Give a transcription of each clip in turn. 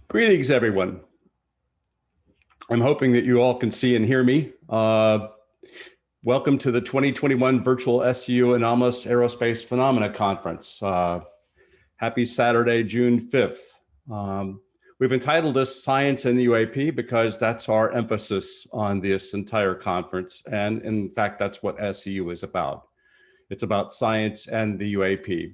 Greetings, everyone. I'm hoping that you all can see and hear me. Welcome to the 2021 Virtual SCU Anomalous Aerospace Phenomena Conference. Happy Saturday, June 5th. We've entitled this Science in the UAP because that's our emphasis on this entire conference. And in fact, that's what SCU is about. It's about science and the UAP.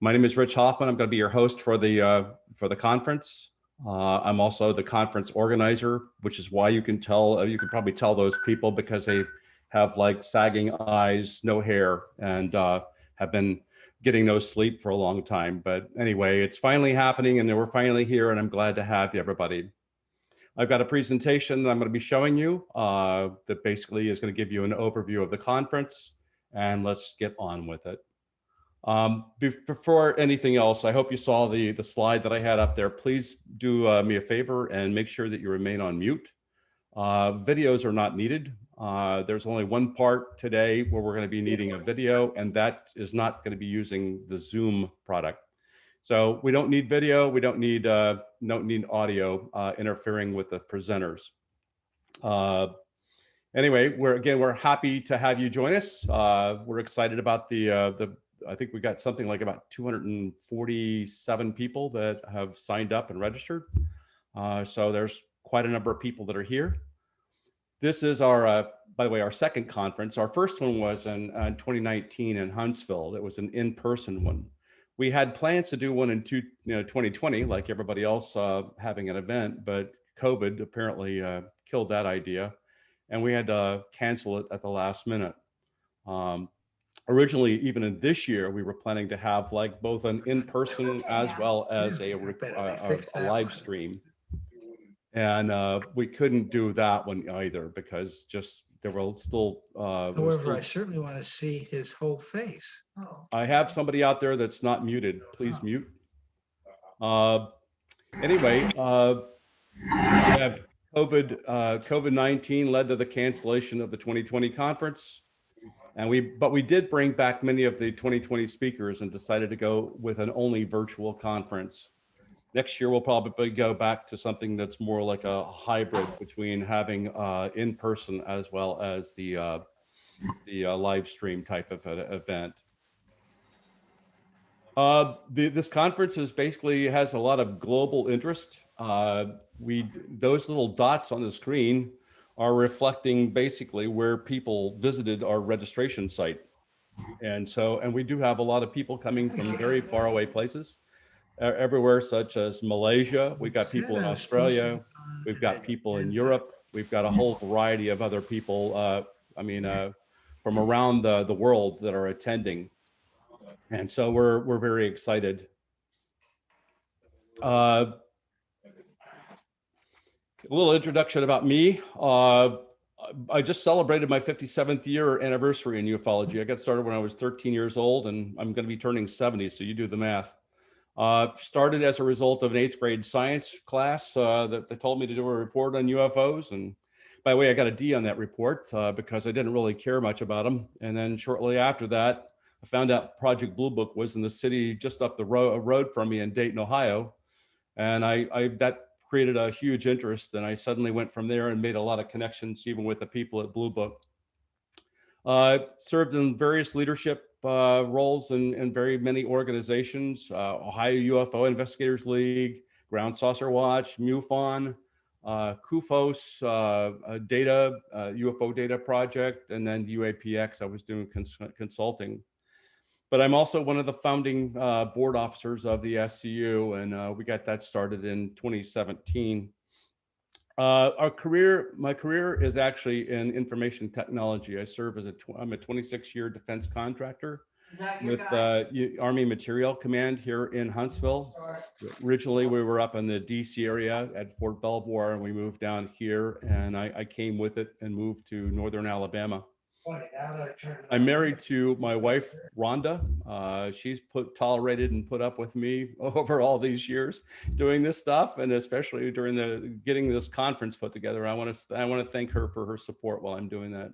My name is Rich Hoffman. I'm going to be your host for the conference. I'm also the conference organizer, which is why you can probably tell those people because they have like sagging eyes, no hair, and have been getting no sleep for a long time. But anyway, it's finally happening and we're finally here and I'm glad to have you, everybody. I've got a presentation that I'm going to be showing you that basically is going to give you an overview of the conference, and let's get on with it. Before anything else, I hope you saw the slide that I had up there. Please do me a favor and make sure that you remain on mute. Videos are not needed. There's only one part today where we're going to be needing a video, and that is not going to be using the Zoom product. So we don't need video. We don't need audio interfering with the presenters. Anyway, we're happy to have you join us. We're excited about I think we got something like about 247 people that have signed up and registered. So there's quite a number of people that are here. This is our, by the way, our second conference. Our first one was in 2019 in Huntsville. It was an in-person one. We had plans to do one in 2020, like everybody else having an event, but COVID apparently killed that idea, and we had to cancel it at the last minute. Originally, even in this year, we were planning to have like both an in-person as well as a live stream. And we couldn't do that one either because just there were still. However, I certainly want to see his whole face. I have somebody out there that's not muted. Please mute. Anyway, we have COVID-19 led to the cancellation of the 2020 conference. But we did bring back many of the 2020 speakers and decided to go with an only virtual conference. Next year, we'll probably go back to something that's more like a hybrid between having in-person as well as the live stream type of event. This conference basically has a lot of global interest. Those little dots on the screen are reflecting basically where people visited our registration site. And we do have a lot of people coming from very far away places, everywhere, such as Malaysia. We've got people in Australia. We've got people in Europe. We've got a whole variety of other people, from around the world that are attending. And so we're very excited. A little introduction about me. I just celebrated my 57th year anniversary in ufology. I got started when I was 13 years old, and I'm going to be turning 70, so you do the math. Started as a result of an 8th grade science class that they told me to do a report on UFOs. And by the way, I got a D on that report because I didn't really care much about them. And then shortly after that, I found out Project Blue Book was in the city just up the road from me in Dayton, Ohio. And that created a huge interest, and I suddenly went from there and made a lot of connections, even with the people at Blue Book. Served in various leadership roles in very many organizations, Ohio UFO Investigators League, Ground Saucer Watch, MUFON, CUFOS, UFO Data Project, and then UAPX. I was doing consulting. But I'm also one of the founding board officers of the SCU, and we got that started in 2017. My career is actually in information technology. I serve as I'm a 26-year defense contractor with Army Material Command here in Huntsville. Originally, we were up in the DC area at Fort Belvoir, and we moved down here, and I came with it and moved to Northern Alabama. I'm married to my wife, Rhonda. She's tolerated and put up with me over all these years doing this stuff, and especially during getting this conference put together. I want to thank her for her support while I'm doing that.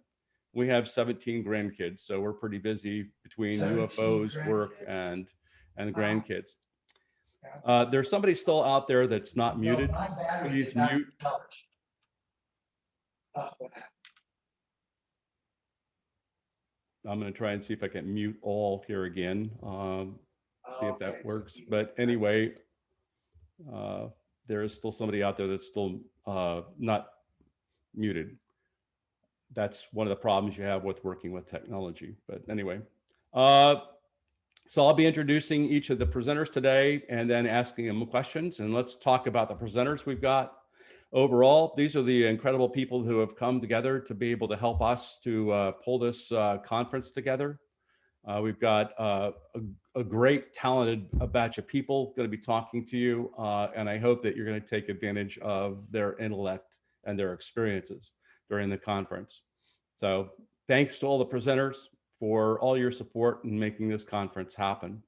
We have 17 grandkids, so we're pretty busy between UFOs, work, and grandkids. There's somebody still out there that's not muted. No, my battery Please did not mute. charge. What happened? I'm going to try and see if I can mute all here again. See if that Okay, so works. you- But anyway, there is still somebody out there that's still not muted. That's one of the problems you have with working with technology. But anyway, so I'll be introducing each of the presenters today and then asking them questions. And let's talk about the presenters we've got. Overall, these are the incredible people who have come together to be able to help us to pull this conference together. We've got a great talented batch of people going to be talking to you, and I hope that you're going to take advantage of their intellect and their experiences during the conference. So thanks to all the presenters for all your support in making this conference happen.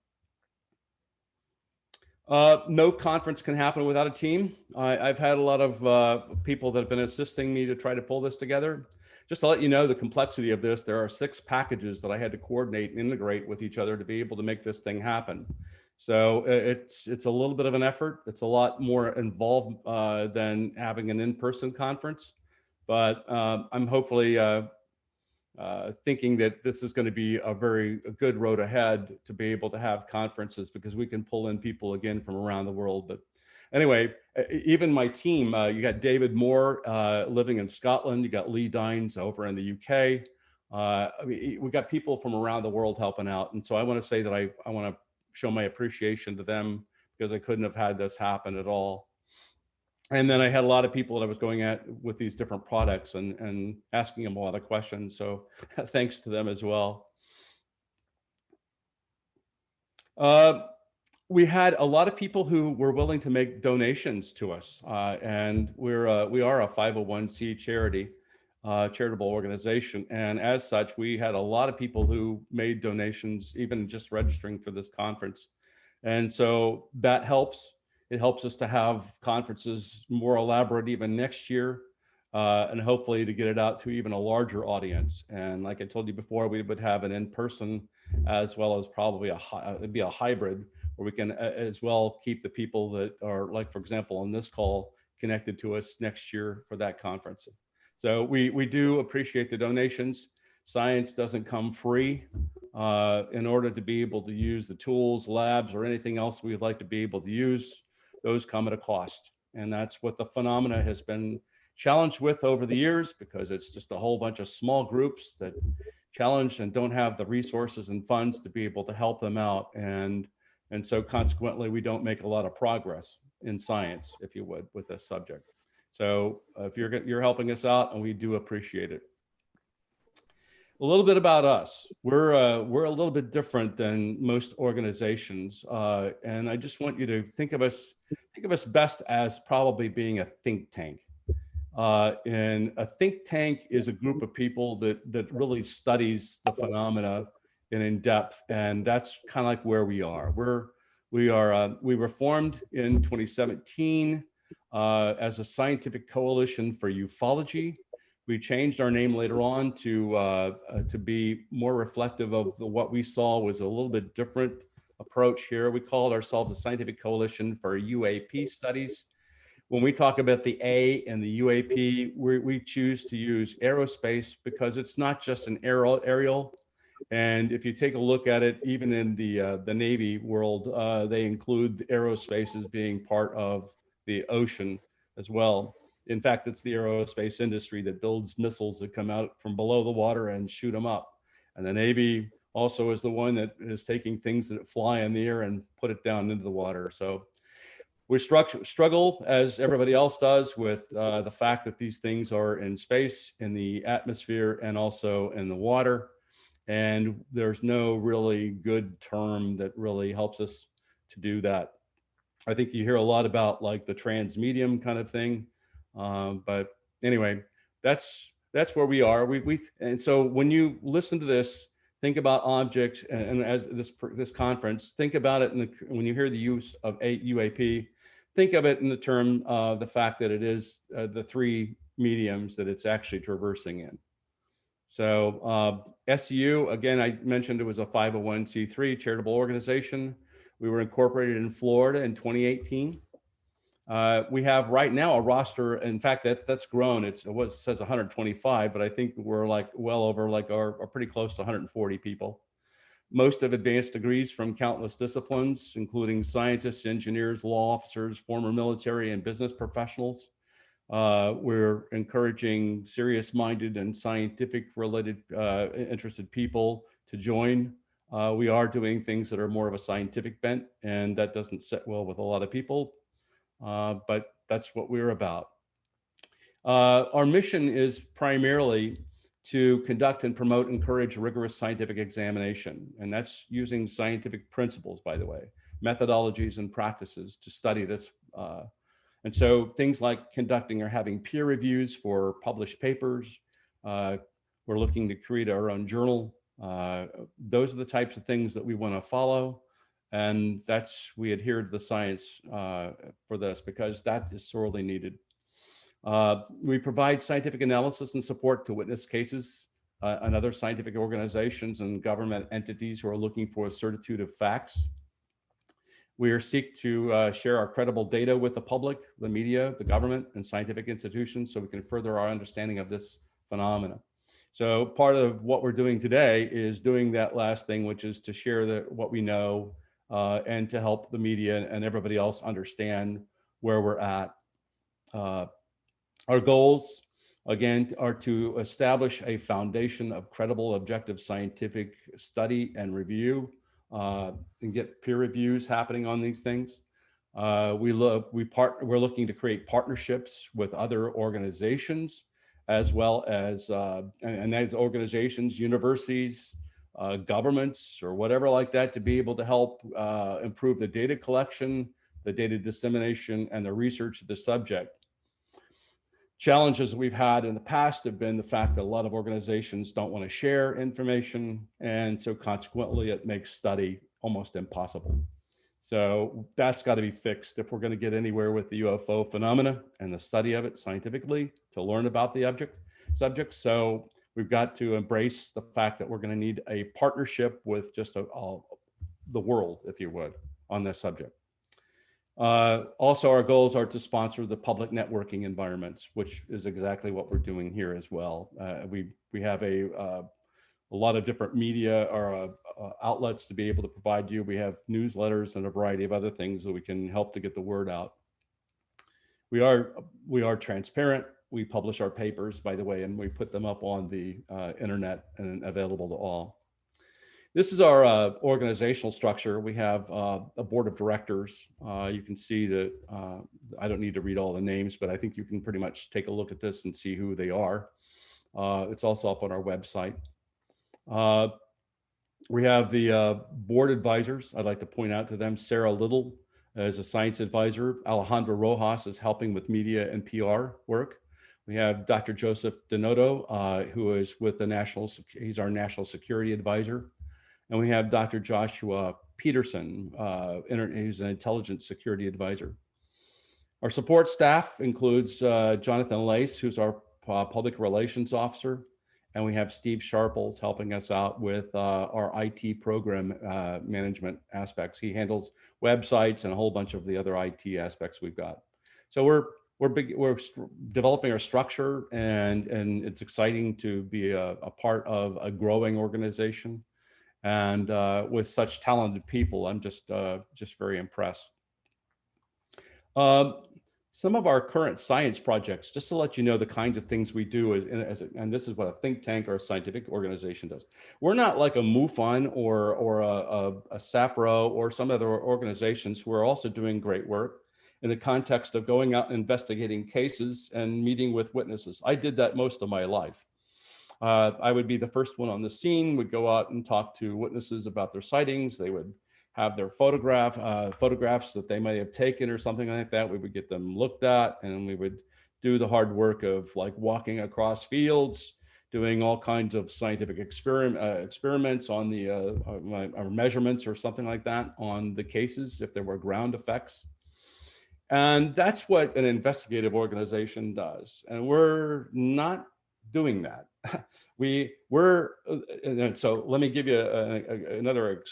No conference can happen without a team. I've had a lot of people that have been assisting me to try to pull this together. Just to let you know the complexity of this, there are 6 packages that I had to coordinate and integrate with each other to be able to make this thing happen. So it's a little bit of an effort. It's a lot more involved than having an in-person conference, but I'm hopefully thinking that this is going to be a good road ahead to be able to have conferences, because we can pull in people again from around the world. But anyway, even my team, you got David Moore living in Scotland, you got Lee Dines over in the UK. I mean, we got people from around the world helping out. And so I want to say that I want to show my appreciation to them, because I couldn't have had this happen at all. And then I had a lot of people that I was going at with these different products and asking them a lot of questions. So thanks to them as well. We had a lot of people who were willing to make donations to us. And we are a 501c charity, charitable organization. And as such, we had a lot of people who made donations, even just registering for this conference. And so that helps. It helps us to have conferences more elaborate even next year, and hopefully to get it out to even a larger audience. And like I told you before, we would have an in-person as well as probably it'd be a hybrid, where we can as well keep the people that are, like, for example, on this call, connected to us next year for that conference. So we do appreciate the donations. Science doesn't come free. In order to be able to use the tools, labs, or anything else we would like to be able to use, those come at a cost. And that's what the phenomena has been challenged with over the years, because it's just a whole bunch of small groups that challenge and don't have the resources and funds to be able to help them out. And so consequently, we don't make a lot of progress in science, if you would, with this subject. So if you're helping us out, and we do appreciate it. A little bit about us. We're a little bit different than most organizations, and I just want you to think of us best as probably being a think tank. And a think tank is a group of people that really studies the phenomena in depth, and that's kind of like where we are. We were formed in 2017 as a scientific coalition for ufology. We changed our name later on to be more reflective of what we saw was a little bit different approach here. We called ourselves a Scientific Coalition for UAP Studies. When we talk about the A and the UAP, we choose to use aerospace because it's not just an aerial. And if you take a look at it, even in the Navy world, they include the aerospace as being part of the ocean as well. In fact, it's the aerospace industry that builds missiles that come out from below the water and shoot them up. And the Navy also is the one that is taking things that fly in the air and put it down into the water. So we struggle, as everybody else does, with the fact that these things are in space, in the atmosphere, and also in the water. And there's no really good term that really helps us to do that. I think you hear a lot about like the transmedium kind of thing. But anyway, that's where we are. And so when you listen to this, think about objects, and as this conference, think about it when you hear the use of UAP, think of it in the term of the fact that it is the 3 mediums that it's actually traversing in. So SCU, again, I mentioned it was a 501c3 charitable organization. We were incorporated in Florida in 2018. We have right now a roster. In fact, that's grown. It says 125, but I think we're like well over like are pretty close to 140 people. Most have advanced degrees from countless disciplines, including scientists, engineers, law officers, former military and business professionals. We're encouraging serious-minded and scientific-related interested people to join. We are doing things that are more of a scientific bent, and that doesn't sit well with a lot of people, but that's what we're about. Our mission is primarily to conduct and promote, encourage rigorous scientific examination. And that's using scientific principles, by the way, methodologies and practices to study this. And so things like conducting or having peer reviews for published papers. We're looking to create our own journal. Those are the types of things that we want to follow. And we adhere to the science for this because that is sorely needed. We provide scientific analysis and support to witness cases and other scientific organizations and government entities who are looking for a certitude of facts. We seek to share our credible data with the public, the media, the government, and scientific institutions so we can further our understanding of this phenomena. So part of what we're doing today is doing that last thing, which is to share what we know and to help the media and everybody else understand where we're at. Our goals, again, are to establish a foundation of credible, objective scientific study and review, and get peer reviews happening on these things. We're looking to create partnerships with other organizations, as well as, and those organizations, universities, governments, or whatever like that, to be able to help improve the data collection, the data dissemination, and the research of the subject. Challenges we've had in the past have been the fact that a lot of organizations don't want to share information, and so consequently it makes study almost impossible. So that's got to be fixed if we're going to get anywhere with the UFO phenomena and the study of it scientifically to learn about the subject. So we've got to embrace the fact that we're going to need a partnership with just the world, if you would, on this subject. Also, our goals are to sponsor the public networking environments, which is exactly what we're doing here as well. We have a lot of different media or outlets to be able to provide you. We have newsletters and a variety of other things that we can help to get the word out. We are transparent. We publish our papers, by the way, and we put them up on the internet and available to all. This is our organizational structure. We have a board of directors. You can see that I don't need to read all the names, but I think you can pretty much take a look at this and see who they are. It's also up on our website. We have the board advisors. I'd like to point out to them, Sarah Little is a science advisor. Alejandro Rojas is helping with media and PR work. We have Dr. Joseph Donato, who is with he's our national security advisor. And we have Dr. Joshua Peterson, who's an intelligence security advisor. Our support staff includes Jonathan Lace, who's our public relations officer. And we have Steve Sharples helping us out with our IT program management aspects. He handles websites and a whole bunch of the other IT aspects we've got. So we're developing our structure, and it's exciting to be a part of a growing organization. And with such talented people, I'm just very impressed. Some of our current science projects, just to let you know the kinds of things we do, and this is what a think tank or a scientific organization does. We're not like a MUFON or a SAPRO or some other organizations who are also doing great work in the context of going out and investigating cases and meeting with witnesses. I did that most of my life. I would be the first one on the scene, would go out and talk to witnesses about their sightings. They would have their photographs that they may have taken or something like that. We would get them looked at, and we would do the hard work of like walking across fields, doing all kinds of scientific experiments on the or measurements or something like that on the cases if there were ground effects. And that's what an investigative organization does. And we're not doing that. So let me give you another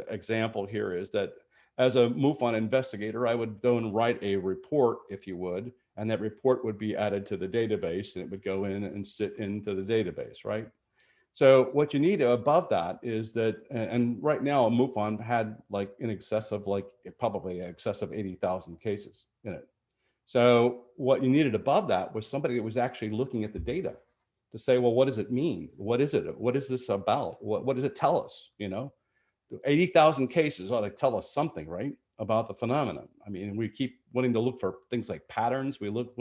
example here is that as a MUFON investigator, I would go and write a report, if you would, and that report would be added to the database and it would go in and sit into the database, right? So what you need above that is that, and right now MUFON had like in excess of like probably in excess of 80,000 cases in it. So what you needed above that was somebody that was actually looking at the data to say, well, what does it mean? What is it? What is this about? What does it tell us? 80,000 cases ought to tell us something, right, about the phenomenon. I mean, we keep wanting to look for things like patterns. We look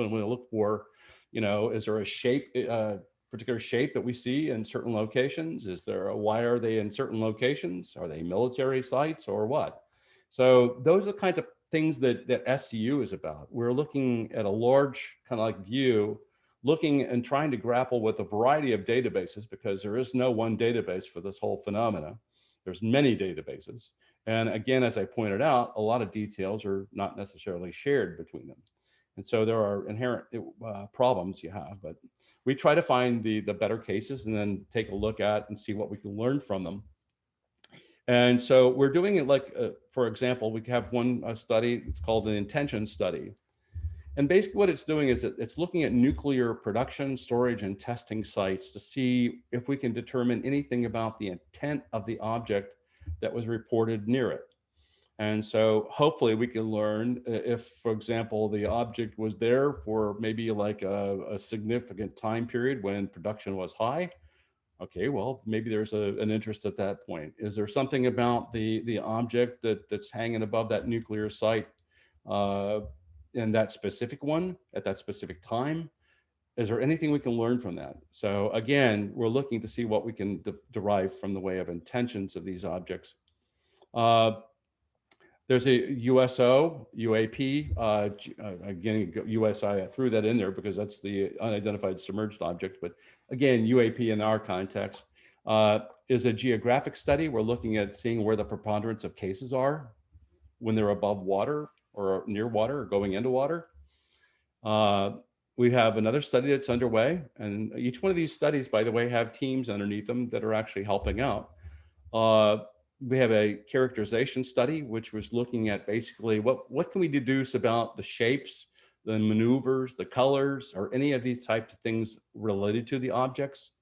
for, is there a shape, particular shape that we see in certain locations? Why are they in certain locations? Are they military sites or what? So those are the kinds of things that SCU is about. We're looking at a large kind of like view, looking and trying to grapple with a variety of databases because there is no one database for this whole phenomena. There's many databases. And again, as I pointed out, a lot of details are not necessarily shared between them. And so there are inherent problems you have, but we try to find the better cases and then take a look at and see what we can learn from them. And so we're doing it like, for example, we have one study, it's called an intention study. And basically what it's doing is it's looking at nuclear production, storage, and testing sites to see if we can determine anything about the intent of the object that was reported near it. And so hopefully we can learn if, for example, the object was there for maybe like a significant time period when production was high. Okay, well, maybe there's an interest at that point. Is there something about the object that's hanging above that nuclear site in that specific one at that specific time? Is there anything we can learn from that? So again, we're looking to see what we can derive from the way of intentions of these objects. There's a USO, UAP, again, USI, I threw that in there because that's the unidentified submerged object, but again, UAP in our context is a geographic study. We're looking at seeing where the preponderance of cases are when they're above water or near water or going into water. We have another study that's underway, and each one of these studies, by the way, have teams underneath them that are actually helping out. We have a characterization study, which was looking at basically what can we deduce about the shapes, the maneuvers, the colors, or any of these types of things related to the objects.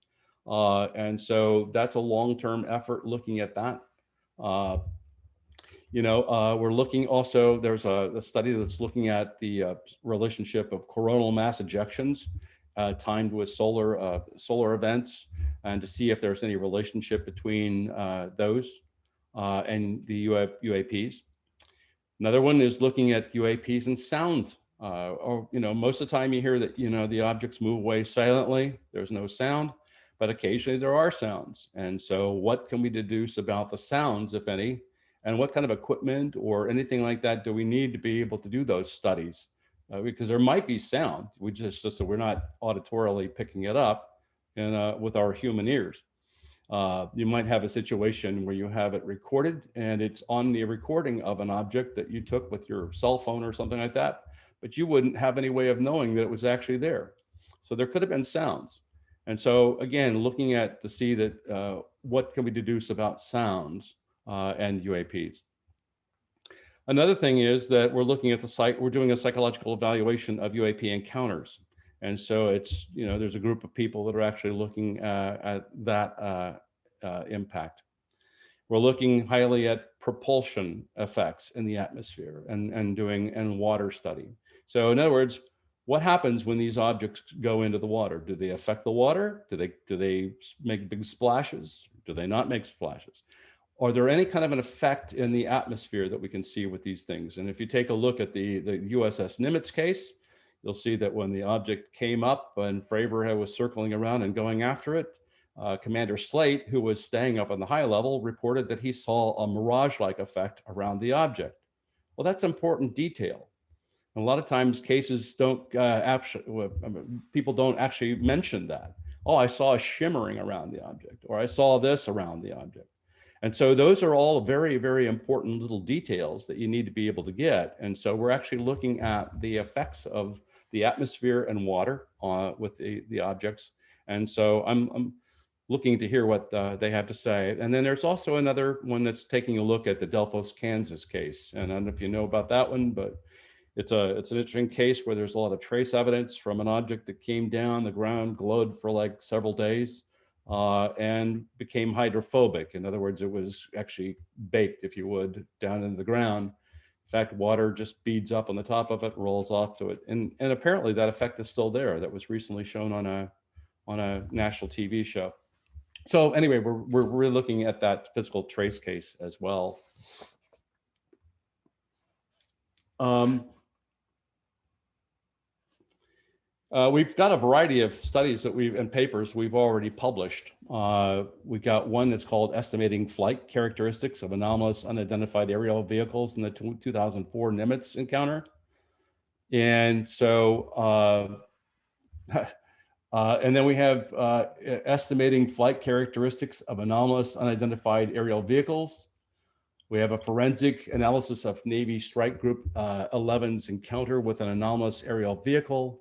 And so that's a long-term effort looking at that. We're looking also, there's a study that's looking at the relationship of coronal mass ejections timed with solar events and to see if there's any relationship between those and the UAPs. Another one is looking at UAPs and sound. Most of the time you hear that, the objects move away silently, there's no sound, but occasionally there are sounds. And so what can we deduce about the sounds, if any, and what kind of equipment or anything like that do we need to be able to do those studies? Because there might be sound, so we're not auditorily picking it up with our human ears. You might have a situation where you have it recorded and it's on the recording of an object that you took with your cell phone or something like that, but you wouldn't have any way of knowing that it was actually there. So there could have been sounds. And so again, looking at to see that what can we deduce about sounds and UAPs. Another thing is that we're looking at the site, we're doing a psychological evaluation of UAP encounters. And so it's, there's a group of people that are actually looking at that impact. We're looking highly at propulsion effects in the atmosphere and doing water study. So in other words, what happens when these objects go into the water? Do they affect the water? Do they make big splashes? Do they not make splashes? Are there any kind of an effect in the atmosphere that we can see with these things? And if you take a look at the USS Nimitz case, you'll see that when the object came up and Fravor was circling around and going after it, Commander Slate, who was staying up on the high level, reported that he saw a mirage-like effect around the object. Well, that's important detail. And a lot of times cases don't people don't actually mention that. Oh, I saw a shimmering around the object, or I saw this around the object. And so those are all very, very important little details that you need to be able to get. And so we're actually looking at the effects of the atmosphere and water with the objects. And so looking to hear what they have to say. And then there's also another one that's taking a look at the Delphos, Kansas case. And I don't know if you know about that one, but it's an interesting case where there's a lot of trace evidence from an object that came down, the ground glowed for like several days and became hydrophobic. In other words, it was actually baked, if you would, down into the ground. In fact, water just beads up on the top of it, rolls off to it. And apparently that effect is still there. That was recently shown on a national TV show. So anyway, we're looking at that physical trace case as well. We've got a variety of studies and papers we've already published. We've got one that's called Estimating Flight Characteristics of Anomalous Unidentified Aerial Vehicles in the 2004 Nimitz encounter. And so, and then we have Estimating Flight Characteristics of Anomalous Unidentified Aerial Vehicles. We have a forensic analysis of Navy Strike Group 11's encounter with an anomalous aerial vehicle.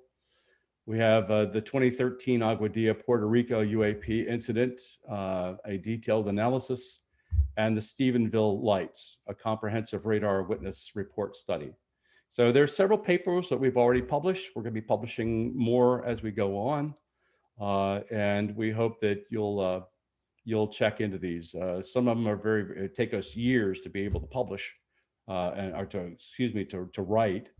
We have the 2013 Aguadilla, Puerto Rico UAP incident, a detailed analysis, and the Stephenville Lights, a comprehensive radar witness report study. So there's several papers that we've already published. We're going to be publishing more as we go on, and we hope that you'll check into these. Some of them are it take us years to be able to publish, to write.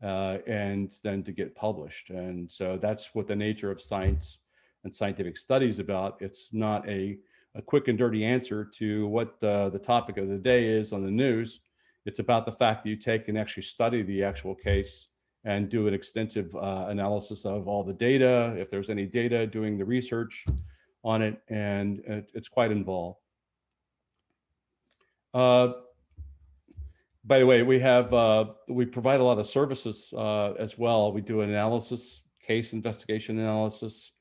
And then to get published. And so that's what the nature of science and scientific studies about. It's not a quick and dirty answer to what the topic of the day is on the news. It's about the fact that you take and actually study the actual case and do an extensive analysis of all the data, if there's any data, doing the research on it, and it's quite involved. By the way, we provide a lot of services as well. We do analysis, case investigation analysis.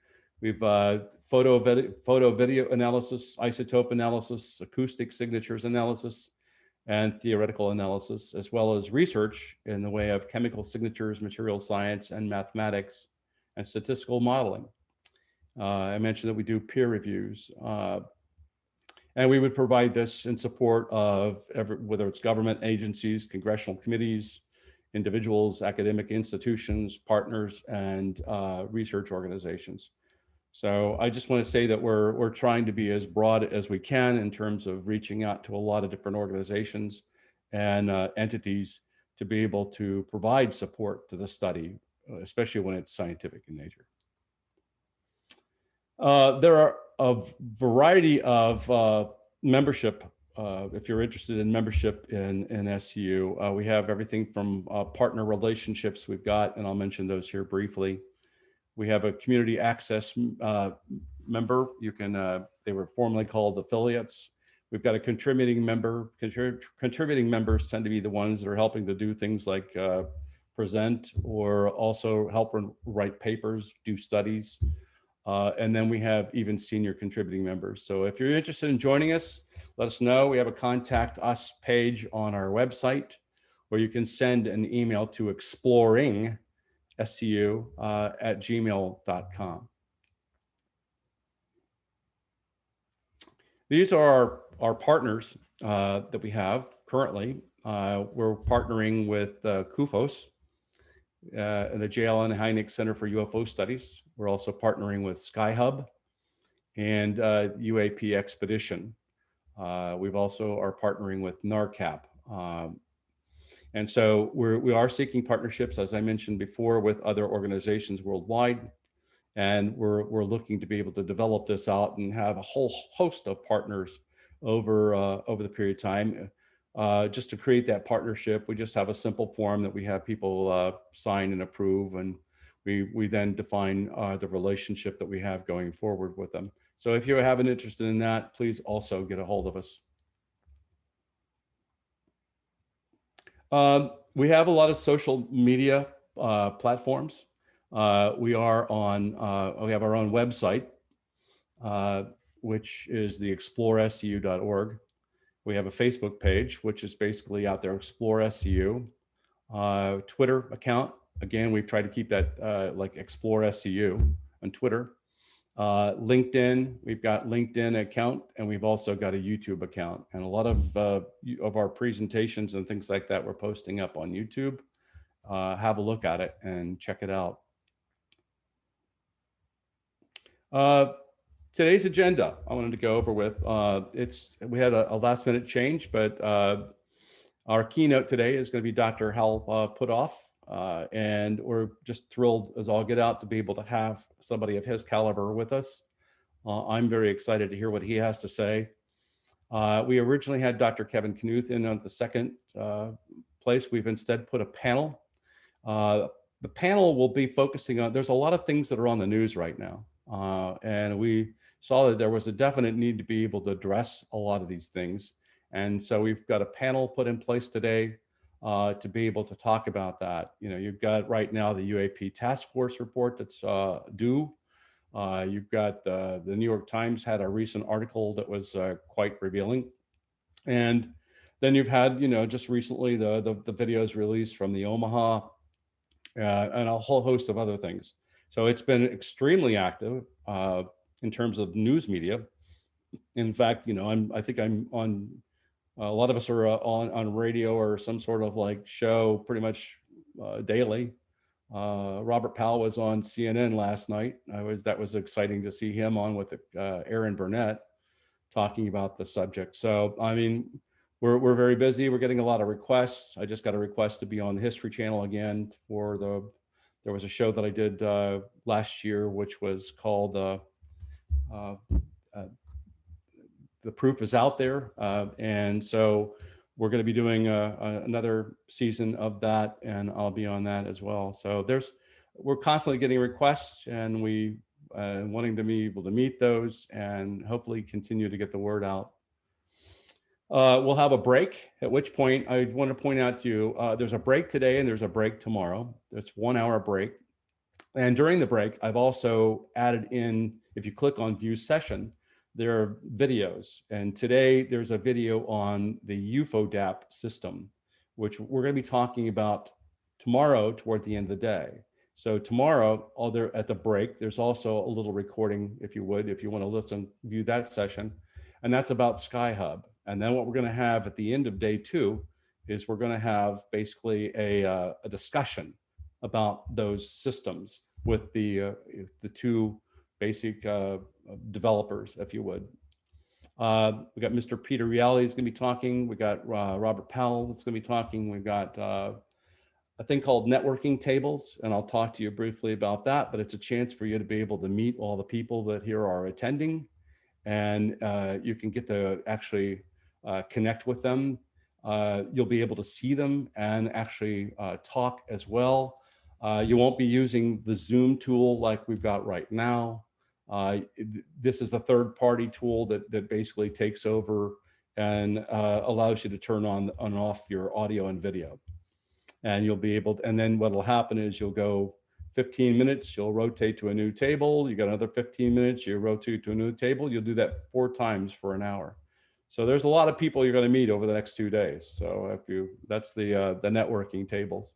We've photo video analysis, isotope analysis, acoustic signatures analysis, and theoretical analysis, as well as research in the way of chemical signatures, material science, and mathematics, and statistical modeling. I mentioned that we do peer reviews. And we would provide this in support of whether it's government agencies, congressional committees, individuals, academic institutions, partners, and research organizations. So I just want to say that we're trying to be as broad as we can in terms of reaching out to a lot of different organizations and entities to be able to provide support to the study, especially when it's scientific in nature. There are a variety of membership. If you're interested in membership in SCU, we have everything from partner relationships we've got, and I'll mention those here briefly. We have a community access member. You can, they were formerly called affiliates. We've got a contributing member. Contributing members tend to be the ones that are helping to do things like present or also help write papers, do studies. And then we have even senior contributing members. So if you're interested in joining us, let us know. We have a contact us page on our website where you can send an email to exploring.scu@gmail.com. These are our partners that we have currently. We're partnering with CUFOS, the JLN Hynek Center for UFO Studies. We're also partnering with SkyHub and UAP Expedition. We've also are partnering with NARCAP. And so we are seeking partnerships, as I mentioned before, with other organizations worldwide. And we're looking to be able to develop this out and have a whole host of partners over the period of time. Just to create that partnership, we just have a simple form that we have people sign and approve, and we then define the relationship that we have going forward with them. So if you have an interest in that, please also get a hold of us. We have a lot of social media platforms. We have our own website, which is the explorescu.org. We have a Facebook page, which is basically out there, Explore SCU. Twitter account, again, we've tried to keep that like Explore SCU on Twitter. LinkedIn, we've got LinkedIn account, and we've also got a YouTube account. And a lot of our presentations and things like that we're posting up on YouTube. Have a look at it and check it out. Today's agenda, I wanted to go over with. We had a last minute change, but our keynote today is going to be Dr. Hal Putoff, and we're just thrilled as all get out to be able to have somebody of his caliber with us. I'm very excited to hear what he has to say. We originally had Dr. Kevin Knuth in on the second place. We've instead put a panel. The panel will be focusing on, there's a lot of things that are on the news right now. And we saw that there was a definite need to be able to address a lot of these things. And so we've got a panel put in place today to be able to talk about that. You know, you've got right now the UAP task force report that's due. You've got the New York Times had a recent article that was quite revealing. And then you've had, you know, just recently the videos released from the Omaha and a whole host of other things. So it's been extremely active in terms of news media. In fact, you know, I think I'm on, a lot of us are on radio or some sort of like show pretty much daily. Robert Powell was on CNN last night. That was exciting to see him on with Aaron Burnett talking about the subject. So, I mean, we're very busy. We're getting a lot of requests. I just got a request to be on the History Channel again there was a show that I did last year, which was called The Proof is Out There. And so we're going to be doing another season of that, and I'll be on that as well. So we're constantly getting requests, and we wanting to be able to meet those and hopefully continue to get the word out. We'll have a break, at which point I want to point out to you, there's a break today and there's a break tomorrow. There's 1 hour break. And during the break, I've also added in, if you click on view session, there are videos. And today there's a video on the UFODAP system, which we're going to be talking about tomorrow toward the end of the day. So tomorrow, at the break, there's also a little recording, if you want to listen, view that session. And that's about Sky-Hub. And then what we're going to have at the end of day 2 is we're going to have basically a discussion about those systems with the 2 basic developers, if you would. We got Mr. Peter Reale is going to be talking. We got Robert Powell that's going to be talking. We've got a thing called networking tables, and I'll talk to you briefly about that, but it's a chance for you to be able to meet all the people that here are attending, and you can get to actually connect with them. You'll be able to see them and actually talk as well. You won't be using the Zoom tool like we've got right now. This is the third-party tool that basically takes over and allows you to turn on and off your audio and video. And you'll be able to, and then what'll happen is you'll go 15 minutes, you'll rotate to a new table. You got another 15 minutes, you rotate to a new table. You'll do that 4 times for an hour. So there's a lot of people you're going to meet over the next 2 days. So that's the networking tables.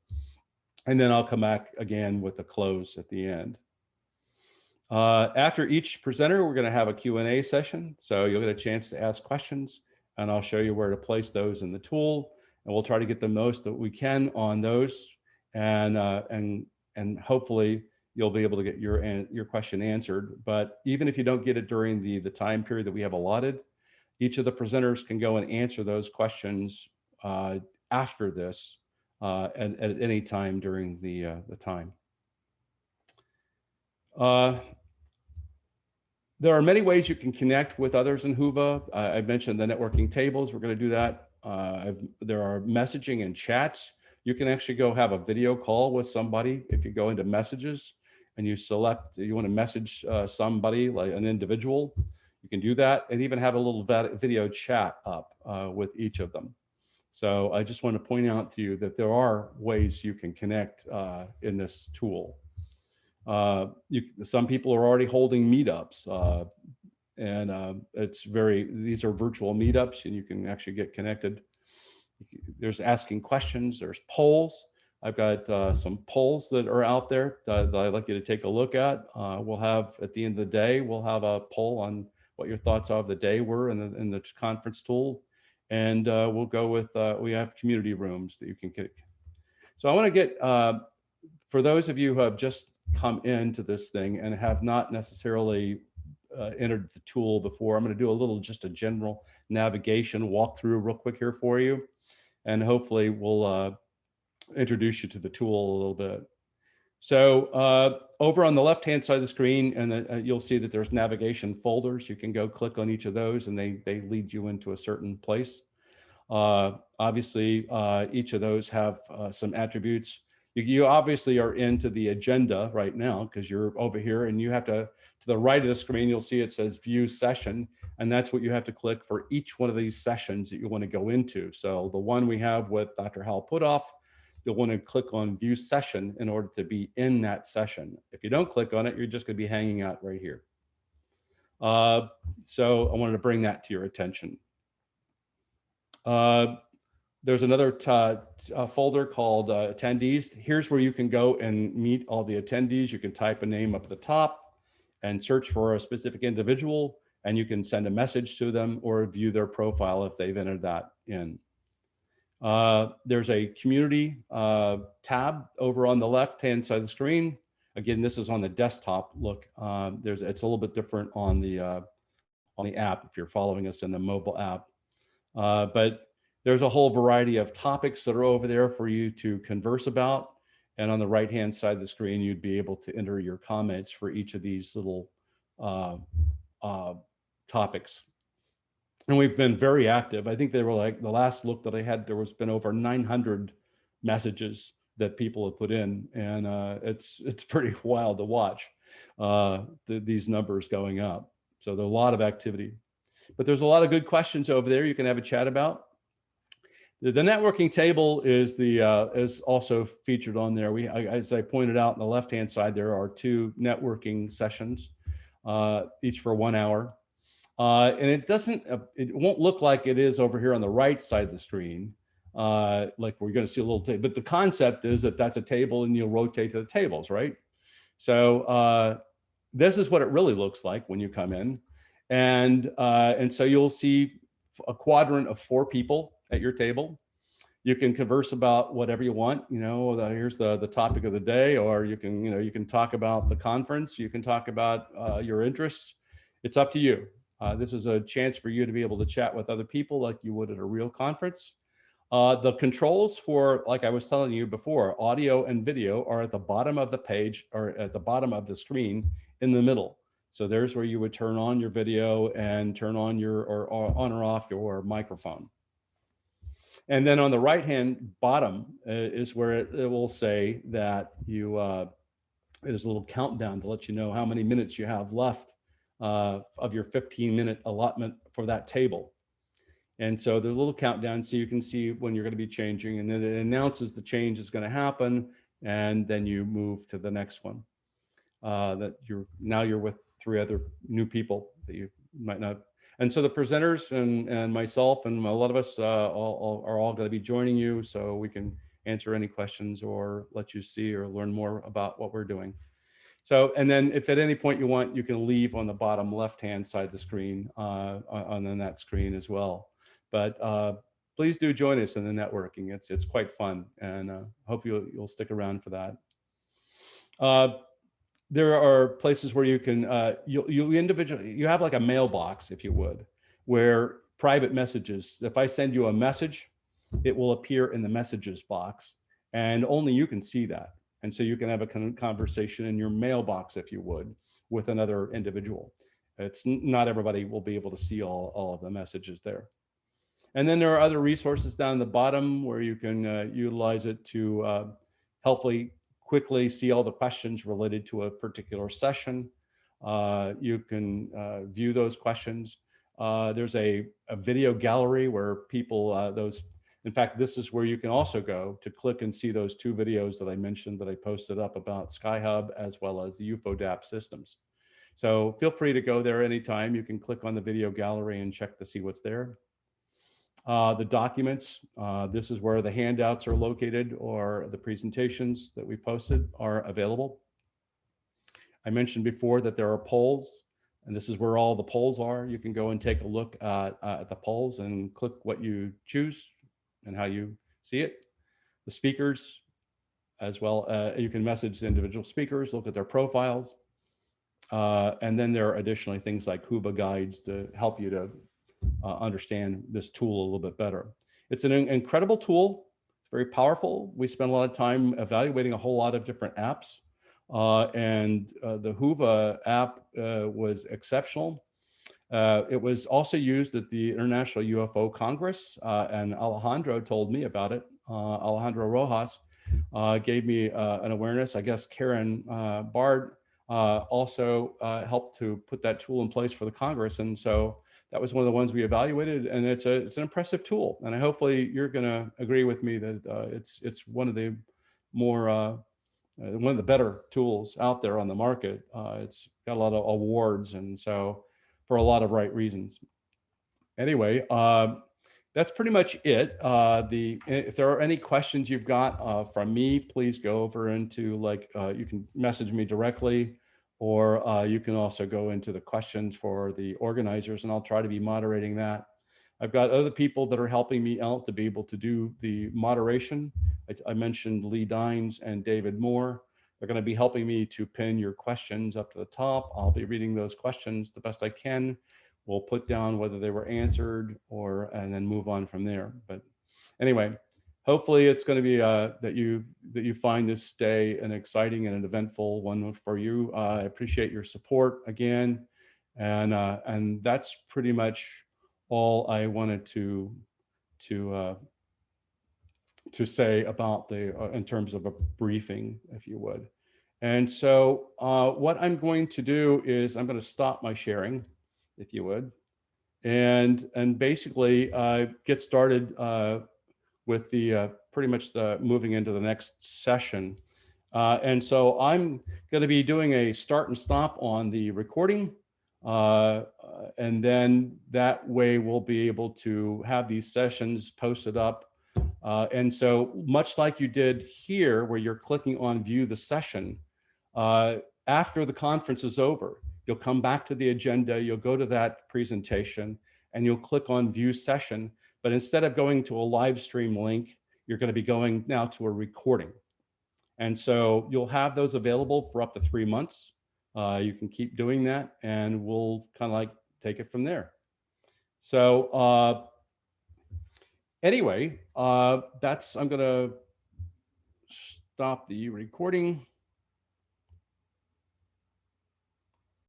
And then I'll come back again with the close at the end. After each presenter, we're going to have a Q&A session. So you'll get a chance to ask questions, and I'll show you where to place those in the tool. And we'll try to get the most that we can on those. And hopefully you'll be able to get your question answered. But even if you don't get it during the time period that we have allotted, each of the presenters can go and answer those questions after this at any time during the time. There are many ways you can connect with others in Whova. I mentioned the networking tables. We're going to do that. There are messaging and chats. You can actually go have a video call with somebody. If you go into messages and you select, you want to message somebody, like an individual, you can do that, and even have a little video chat up with each of them. So I just want to point out to you that there are ways you can connect in this tool. Some people are already holding meetups, and these are virtual meetups, and you can actually get connected. There's asking questions, there's polls. I've got some polls that are out there that I'd like you to take a look at. We'll have, at the end of the day, we'll have a poll on what your thoughts of the day were in the conference tool. And we'll go with, we have community rooms that you can get. So I want to get, for those of you who have just come into this thing and have not necessarily entered the tool before, I'm going to do a little, just a general navigation walkthrough real quick here for you. And hopefully we'll introduce you to the tool a little bit. So over on the left-hand side of the screen, and you'll see that there's navigation folders. You can go click on each of those and they lead you into a certain place. Obviously, each of those have some attributes. You obviously are into the agenda right now because you're over here, and you have to the right of the screen, you'll see it says view session, and that's what you have to click for each one of these sessions that you want to go into. So the one we have with Dr. Hal Putoff, you'll want to click on view session in order to be in that session. If you don't click on it, you're just going to be hanging out right here. So I wanted to bring that to your attention. There's another folder called attendees. Here's where you can go and meet all the attendees. You can type a name up at the top and search for a specific individual, and you can send a message to them or view their profile if they've entered that in. There's a community tab over on the left-hand side of the screen. Again, this is on the desktop look. It's a little bit different on the app if you're following us in the mobile app. But there's a whole variety of topics that are over there for you to converse about. And on the right-hand side of the screen, you'd be able to enter your comments for each of these little topics. And we've been very active. I think they were like, the last look that I had, there was been over 900 messages that people have put in. And it's pretty wild to watch these numbers going up. So there's a lot of activity. But there's a lot of good questions over there you can have a chat about. The networking table is also featured on there. As I pointed out on the left-hand side, there are 2 networking sessions, each for 1 hour. And it won't look like it is over here on the right side of the screen, like we're going to see a little table. But the concept is that that's a table and you'll rotate to the tables, right? So this is what it really looks like when you come in. And so you'll see a quadrant of 4 people at your table. You can converse about whatever you want. Here's the topic of the day, or you can talk about the conference. You can talk about your interests. It's up to you. This is a chance for you to be able to chat with other people like you would at a real conference. The controls for, like I was telling you before, audio and video are at the bottom of the page or at the bottom of the screen in the middle. So there's where you would turn on your video and turn on or on or off your microphone. And then on the right-hand bottom is where it will say that there's a little countdown to let you know how many minutes you have left of your 15-minute allotment for that table. And so there's a little countdown so you can see when you're going to be changing, and then it announces the change is going to happen, and then you move to the next one. That you're with 3 other new people that you might not. And so the presenters and myself and a lot of us are all going to be joining you, so we can answer any questions or let you see or learn more about what we're doing. So, and then if at any point you want, you can leave on the bottom left-hand side of the screen on that screen as well. But please do join us in the networking. It's quite fun, and hope you'll stick around for that. There are places where you can you have like a mailbox, if you would, where private messages, if I send you a message, it will appear in the messages box, and only you can see that. And so you can have a conversation in your mailbox, if you would, with another individual. It's not everybody will be able to see all of the messages there. And then there are other resources down the bottom where you can utilize it to helpfully quickly see all the questions related to a particular session. You can view those questions. There's a video gallery where people, in fact, this is where you can also go to click and see those 2 videos that I mentioned that I posted up about SkyHub as well as the UFODAP systems. So feel free to go there anytime. You can click on the video gallery and check to see what's there. The documents, this is where the handouts are located, or the presentations that we posted are available. I mentioned before that there are polls, and this is where all the polls are. You can go and take a look at the polls and click what you choose and how you see it. The speakers, as well, you can message the individual speakers, look at their profiles. And then there are additionally things like HUBA guides to help you to understand this tool a little bit better. It's an incredible tool. It's very powerful. We spend a lot of time evaluating a whole lot of different apps. The HUVA app was exceptional. It was also used at the International UFO Congress, and Alejandro told me about it. Alejandro Rojas gave me an awareness. I guess Karen Bard also helped to put that tool in place for the Congress. And so that was one of the ones we evaluated, and it's an impressive tool. And hopefully you're going to agree with me that it's one of the more one of the better tools out there on the market. It's got a lot of awards, and so for a lot of right reasons. Anyway, that's pretty much it. If there are any questions you've got from me, please go over into you can message me directly, or you can also go into the questions for the organizers, and I'll try to be moderating that. I've got other people that are helping me out to be able to do the moderation. I mentioned Lee Dines and David Moore. They're going to be helping me to pin your questions up to the top. I'll be reading those questions the best I can. We'll put down whether they were answered and then move on from there. But anyway, hopefully it's going to be that you find this day an exciting and an eventful one for you. I appreciate your support again, and that's pretty much all I wanted to say about in terms of a briefing, if you would. And so what I'm going to do is I'm going to stop my sharing, if you would, and basically get started with the pretty much the moving into the next session. And so I'm going to be doing a start and stop on the recording. And then that way we'll be able to have these sessions posted up. And so much like you did here, where you're clicking on view the session, after the conference is over, you'll come back to the agenda, you'll go to that presentation, and you'll click on view session. But instead of going to a live stream link, you're going to be going now to a recording. And so you'll have those available for up to 3 months. You can keep doing that, and we'll kind of take it from there. So anyway, I'm going to stop the recording.